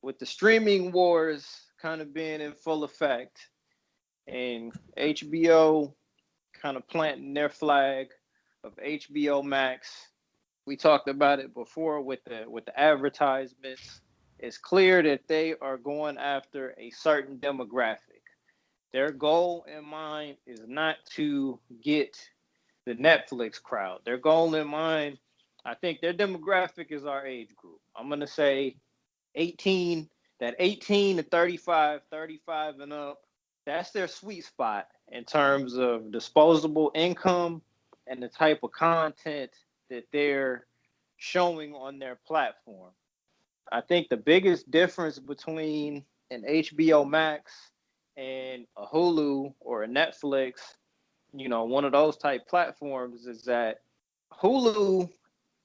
with the streaming wars kind of being in full effect and HBO kind of planting their flag of HBO Max. We talked about it before with the advertisements. It's clear that they are going after a certain demographic. Their goal in mind is not to get the Netflix crowd. Their goal in mind, I think their demographic is our age group. I'm going to say 18, that 18 to 35, 35 and up. That's their sweet spot in terms of disposable income and the type of content that they're showing on their platform. I think the biggest difference between an HBO Max and a Hulu or a Netflix, one of those type platforms is that Hulu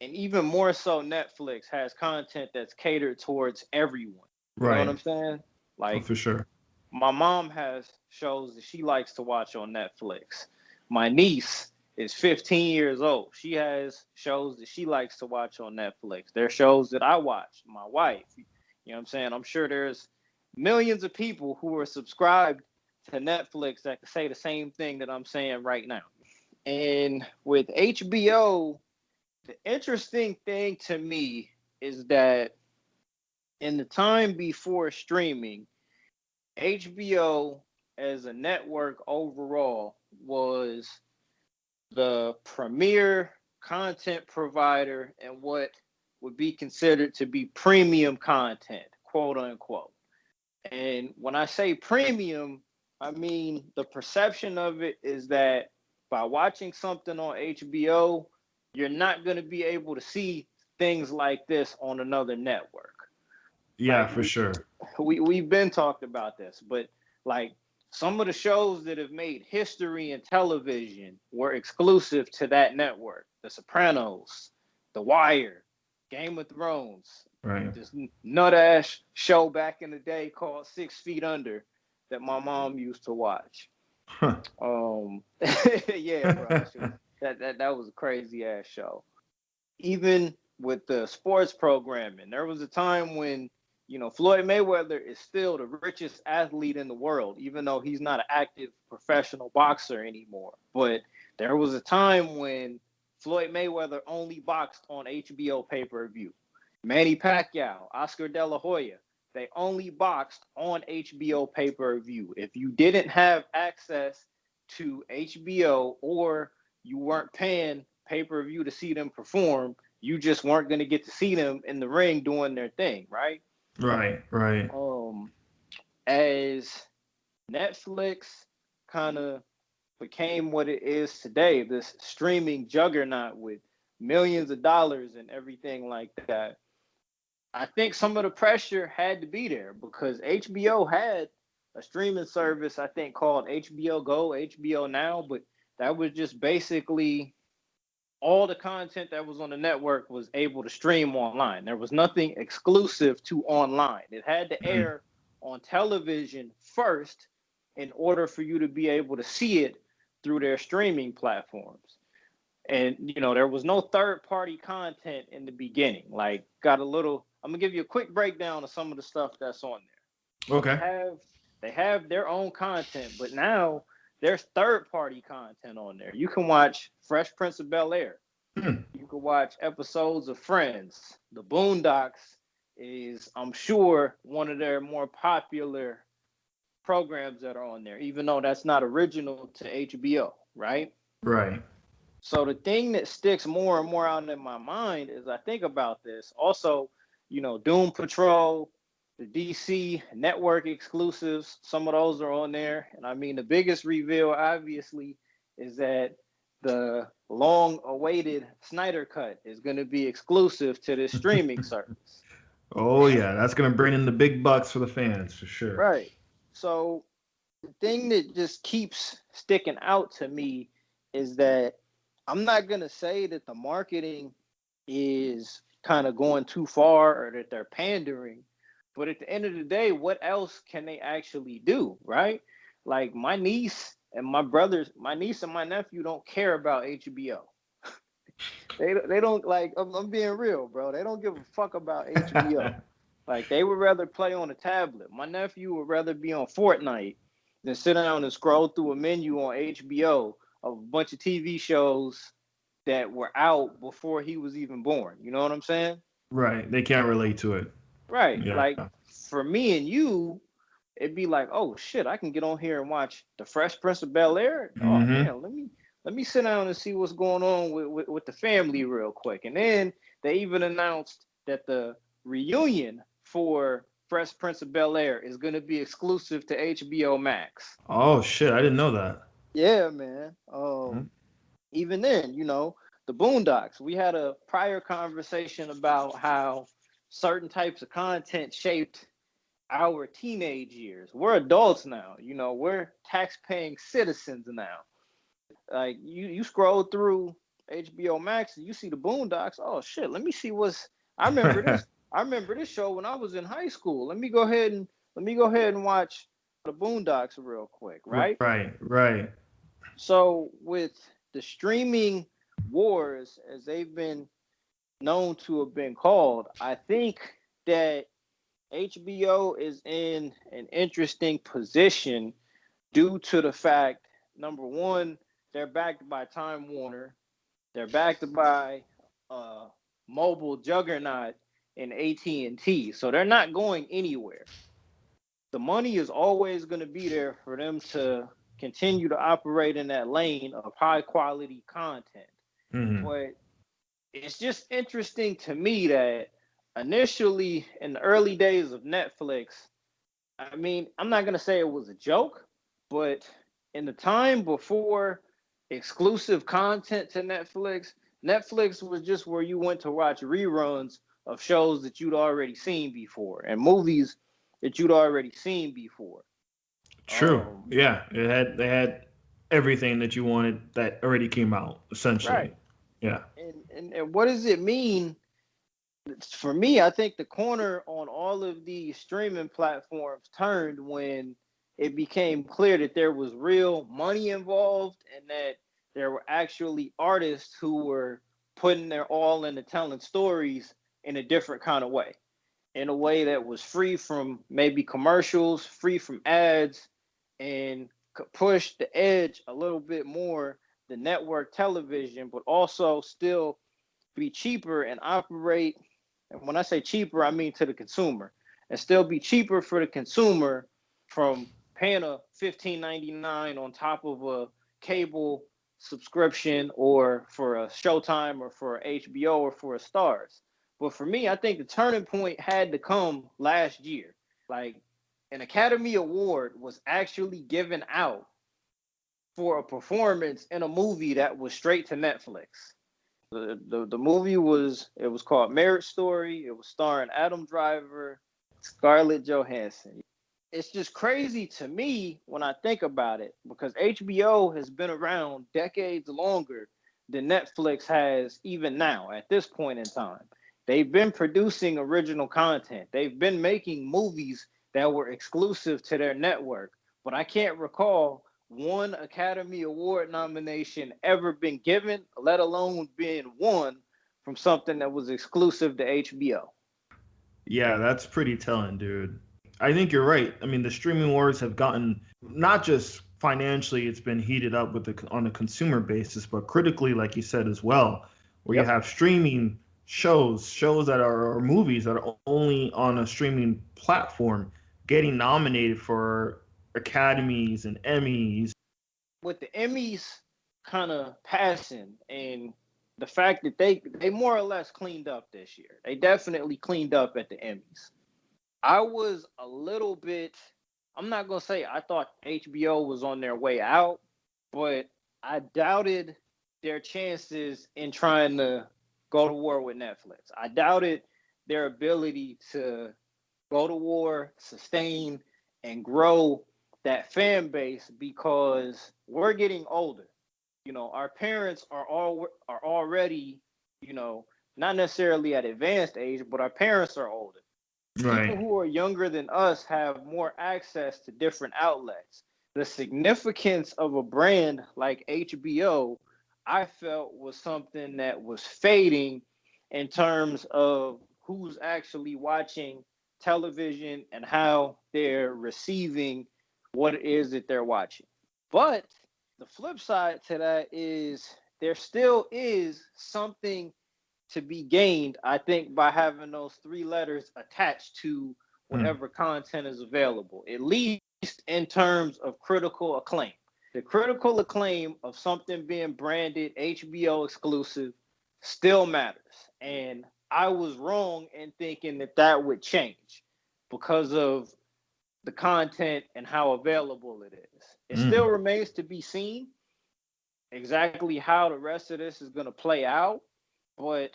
and even more so Netflix has content that's catered towards everyone. You know what Right. I'm saying? Oh, Like for sure. my mom has shows that she likes to watch on Netflix. My niece is 15 years old. She has shows that she likes to watch on Netflix. There are shows that I watch. My wife, what I'm saying? I'm sure there's millions of people who are subscribed to Netflix that can say the same thing that I'm saying right now. And with HBO, the interesting thing to me is that in the time before streaming, HBO as a network overall was the premier content provider and what would be considered to be premium content, quote unquote. And when I say premium, I mean the perception of it is that by watching something on HBO, you're not going to be able to see things like this on another network. Yeah, Like for sure. we've been talked about this, but like some of the shows that have made history in television were exclusive to that network. The Sopranos, The Wire, Game of Thrones, Right. this nut ass show back in the day called 6 Feet Under that my mom used to watch. Huh. Yeah, bro, that was a crazy ass show. Even with the sports programming, there was a time when Floyd Mayweather is still the richest athlete in the world, even though he's not an active professional boxer anymore. But there was a time when Floyd Mayweather only boxed on HBO pay-per-view. Manny Pacquiao, Oscar De La Hoya, they only boxed on HBO pay-per-view. If you didn't have access to HBO or you weren't paying pay-per-view to see them perform, you just weren't going to get to see them in the ring doing their thing, right? Right. Right. Um, as Netflix kind of became what it is today, this streaming juggernaut with millions of dollars and everything like that, I think some of the pressure had to be there because HBO had a streaming service, I think, called HBO Go, HBO Now, but that was just basically all the content that was on the network was able to stream online. There was nothing exclusive to online. It had to Mhm. air on television first in order for you to be able to see it through their streaming platforms. And there was no third party content in the beginning. Like got a little I'm gonna give you a quick breakdown of some of the stuff that's on there. Okay. They have their own content, but now there's third party content on there. You can watch Fresh Prince of Bel Air. Hmm. You can watch episodes of Friends. The Boondocks is, I'm sure, one of their more popular programs that are on there, even though that's not original to HBO, right? Right. So the thing that sticks more and more out in my mind is I think about this. Also, Doom Patrol, the DC network exclusives, some of those are on there. And I mean, the biggest reveal, obviously, is that the long awaited Snyder Cut is going to be exclusive to this streaming service. Oh yeah, that's gonna bring in the big bucks for the fans for sure. Right. So the thing that just keeps sticking out to me is that I'm not going to say that the marketing is kind of going too far or that they're pandering, but at the end of the day, what else can they actually do, right? Like my niece and my nephew don't care about HBO. They don't like. I'm being real, bro. They don't give a fuck about HBO. Like they would rather play on a tablet. My nephew would rather be on Fortnite than sit down and scroll through a menu on HBO of a bunch of TV shows that were out before he was even born. You know what I'm saying? Right. They can't relate to it. Right. Yeah. Like for me and you, it'd be like, oh shit, I can get on here and watch The Fresh Prince of Bel Air. Oh Mm-hmm. damn, let me sit down and see what's going on with the family real quick. And then they even announced that the reunion for Fresh Prince of Bel Air is going to be exclusive to HBO Max. Oh shit, I didn't know that. Yeah, man. Mhm. Even then, the Boondocks. We had a prior conversation about how certain types of content shaped our teenage years. We're adults now. We're tax-paying citizens now. Like you scroll through HBO Max and you see the Boondocks. Oh shit, let me see what's I remember this. I remember this show when I was in high school. Let me go ahead and watch the Boondocks real quick, right? Right, right. So with the streaming wars as they've been known to have been called, I think that HBO is in an interesting position due to the fact, number one, they're backed by Time Warner. They're backed by uh, mobile juggernaut in AT&T. So they're not going anywhere. The money is always going to be there for them to continue to operate in that lane of high quality content. Mm-hmm. But it's just interesting to me that initially in the early days of Netflix, I mean, I'm not gonna say it was a joke, but in the time before exclusive content to Netflix, Netflix was just where you went to watch reruns of shows that you'd already seen before and movies that you'd already seen before. True. Um, Yeah, they had everything that you wanted that already came out essentially. right. Yeah. And what does it mean for me, I think the corner on all of these streaming platforms turned when it became clear that there was real money involved and that there were actually artists who were putting their all into telling stories in a different kind of way, in a way that was free from maybe commercials, free from ads, and could push the edge a little bit more the network television, but also still be cheaper and operate. And when I say cheaper, I mean to the consumer, and still be cheaper for the consumer from paying a $15.99 on top of a cable subscription or for a Showtime or for HBO or for a Stars. But for me, I think the turning point had to come last year. Like an Academy Award was actually given out for a performance in a movie that was straight to Netflix. The movie was called Marriage Story. It was starring Adam Driver, Scarlett Johansson. It's just crazy to me when I think about it because HBO has been around decades longer than Netflix has even now at this point in time. They've been producing original content. They've been making movies that were exclusive to their network. But I can't recall one Academy Award nomination ever been given, let alone being won from something that was exclusive to HBO. Yeah, that's pretty telling, dude. I think you're right. I mean, the streaming wars have gotten not just financially, it's been heated up with on a consumer basis, but critically, like you said as well, where you Yep. have streaming shows that are or movies that are only on a streaming platform getting nominated for academies and Emmys. With the Emmys kind of passing and the fact that they more or less cleaned up this year. They definitely cleaned up at the Emmys. I was a little bit I'm not going to say I thought HBO was on their way out, but I doubted their chances in trying to go to war with Netflix. I doubted their ability to go to war, sustain, and grow that fan base because we're getting older. Our parents are already, you know, not necessarily at advanced age, but our parents are older. People Right. who are younger than us have more access to different outlets. The significance of a brand like HBO, I felt was something that was fading in terms of who's actually watching television and how they're receiving what it is that they're watching. But the flip side to that is there still is something to be gained, I think, by having those three letters attached to whatever content is available, at least in terms of critical acclaim. The critical acclaim of something being branded HBO exclusive still matters. And I was wrong in thinking that that would change because of the content and how available it is. It still remains to be seen exactly how the rest of this is going to play out, but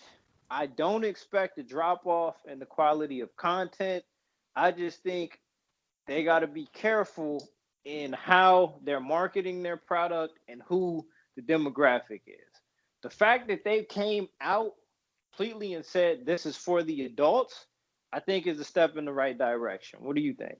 I don't expect a drop off in the quality of content. I just think they got to be careful in how they're marketing their product and who the demographic is. The fact that they came out completely and said this is for the adults, I think is a step in the right direction. What do you think?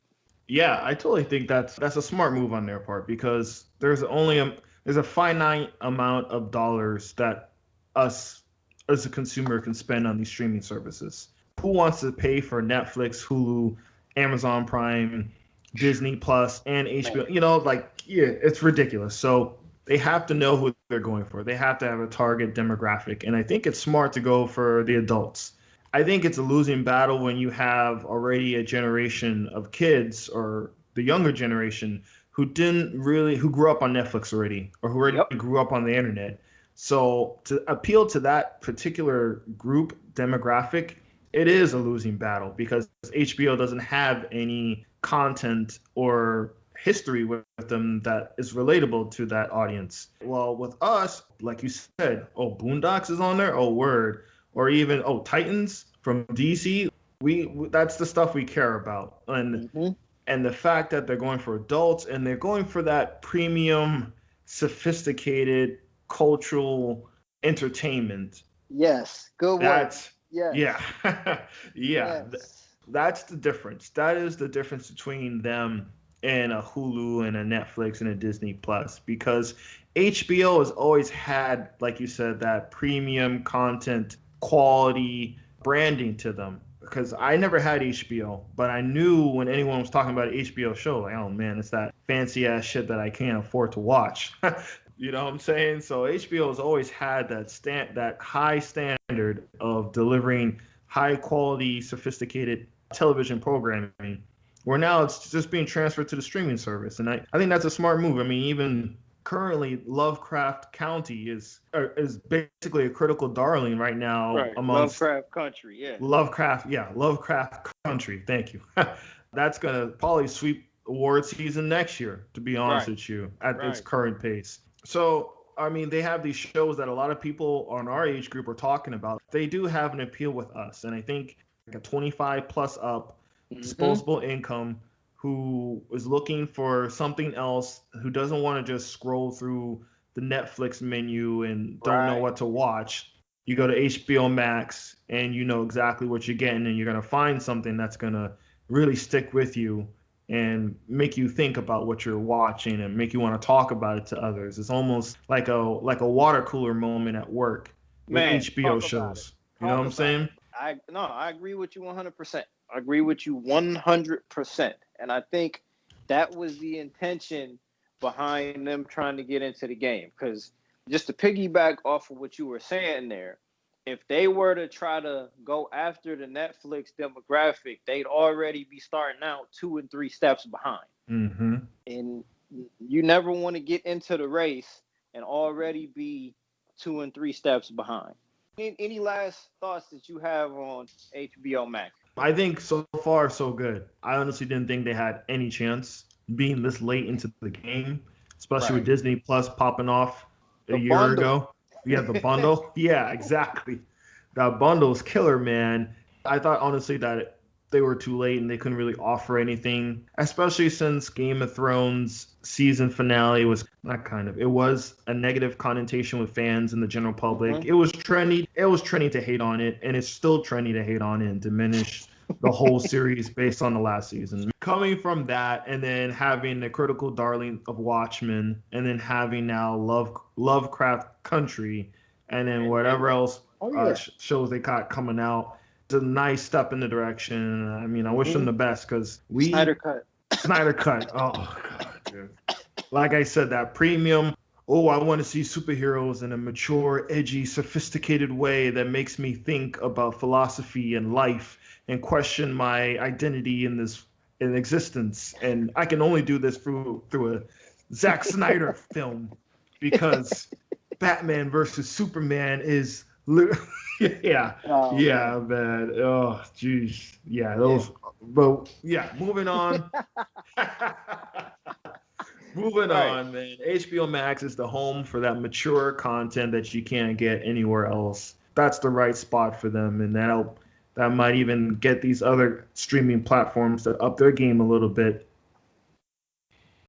Yeah, I totally think that's a smart move on their part because there's a finite amount of dollars that us as a consumer can spend on these streaming services. Who wants to pay for Netflix, Hulu, Amazon Prime, Disney Plus, and HBO? Man. You know, like yeah, it's ridiculous. So they have to know who they're going for. They have to have a target demographic, and I think it's smart to go for the adults. I think it's a losing battle when you have already a generation of kids or the younger generation who grew up on Netflix already or who already Yep. grew up on the internet. So to appeal to that particular group demographic, it is a losing battle because HBO doesn't have any content or history with them that is relatable to that audience. Well, with us, like you said, oh, Boondocks is on there, oh, word, or even Titans from DC. We that's the stuff we care about, Mm-hmm. and the fact that they're going for adults and they're going for that premium, sophisticated cultural entertainment. Yes. Good word. That's Yes. yeah, yeah. Yes. That's the difference. That is the difference between them and a Hulu and a Netflix and a Disney Plus because HBO has always had, like you said, that premium content, quality branding to them. Because I never had HBO, but I knew when anyone was talking about an HBO show, like, oh man, it's that fancy ass shit that I can't afford to watch. You know what I'm saying? So HBO has always had that high standard of delivering high quality, sophisticated television programming. Where now it's just being transferred to the streaming service, and I think that's a smart move. I mean, even currently, Lovecraft County is basically a critical darling right now Right. amongst Lovecraft Country. Yeah. Lovecraft Country. Thank you. That's gonna probably sweep award season next year, to be honest Right. with you, at its Right. current pace. So, I mean, they have these shows that a lot of people on our age group are talking about. They do have an appeal with us, and I think like a 25 plus up Mm-hmm. disposable income who is looking for something else, who doesn't want to just scroll through the Netflix menu and don't know Right. what to watch. You go to HBO Max and you know exactly what you're getting, and you're going to find something that's going to really stick with you and make you think about what you're watching and make you want to talk about it to others. It's almost like a water cooler moment at work with Man, HBO talk about it. shows. You know Talk what I'm about saying? it. I agree with you 100%. I agree with you 100%. And I think that was the intention behind them trying to get into the game. Because just to piggyback off of what you were saying there, if they were to try to go after the Netflix demographic, they'd already be starting out 2 and 3 steps behind. Mm-hmm. And you never want to get into the race and already be 2 and 3 steps behind. Any last thoughts that you have on HBO Max? I think so far so good. I honestly didn't think they had any chance being this late into the game, especially with Right. Disney Plus popping off a The year bundle. ago. Yeah, the bundle. Yeah, exactly. That bundle's killer, man. I thought honestly that they were too late and they couldn't really offer anything, especially since Game of Thrones season finale was not kind of. It was a negative connotation with fans and the general public. Mm-hmm. It was trendy. It was trendy to hate on it, and it's still trendy to hate on it and diminish the whole series based on the last season. Coming from that, and then having the critical darling of Watchmen, and then having now Lovecraft Country, and then And whatever else oh yeah. shows they got coming out. a nice step in the direction. I mean, I wish them the best because Snyder Cut. Snyder Cut. Oh god, dude. Like I said, that premium. Oh, I want to see superheroes in a mature, edgy, sophisticated way that makes me think about philosophy and life and question my identity in existence. And I can only do this through a Zack Snyder film because Batman versus Superman is yeah, yeah, man. Oh, jeez, yeah, those. But yeah, moving on. Moving on, man. HBO Max is the home for that mature content that you can't get anywhere else. That's the right spot for them, and that might even get these other streaming platforms to up their game a little bit.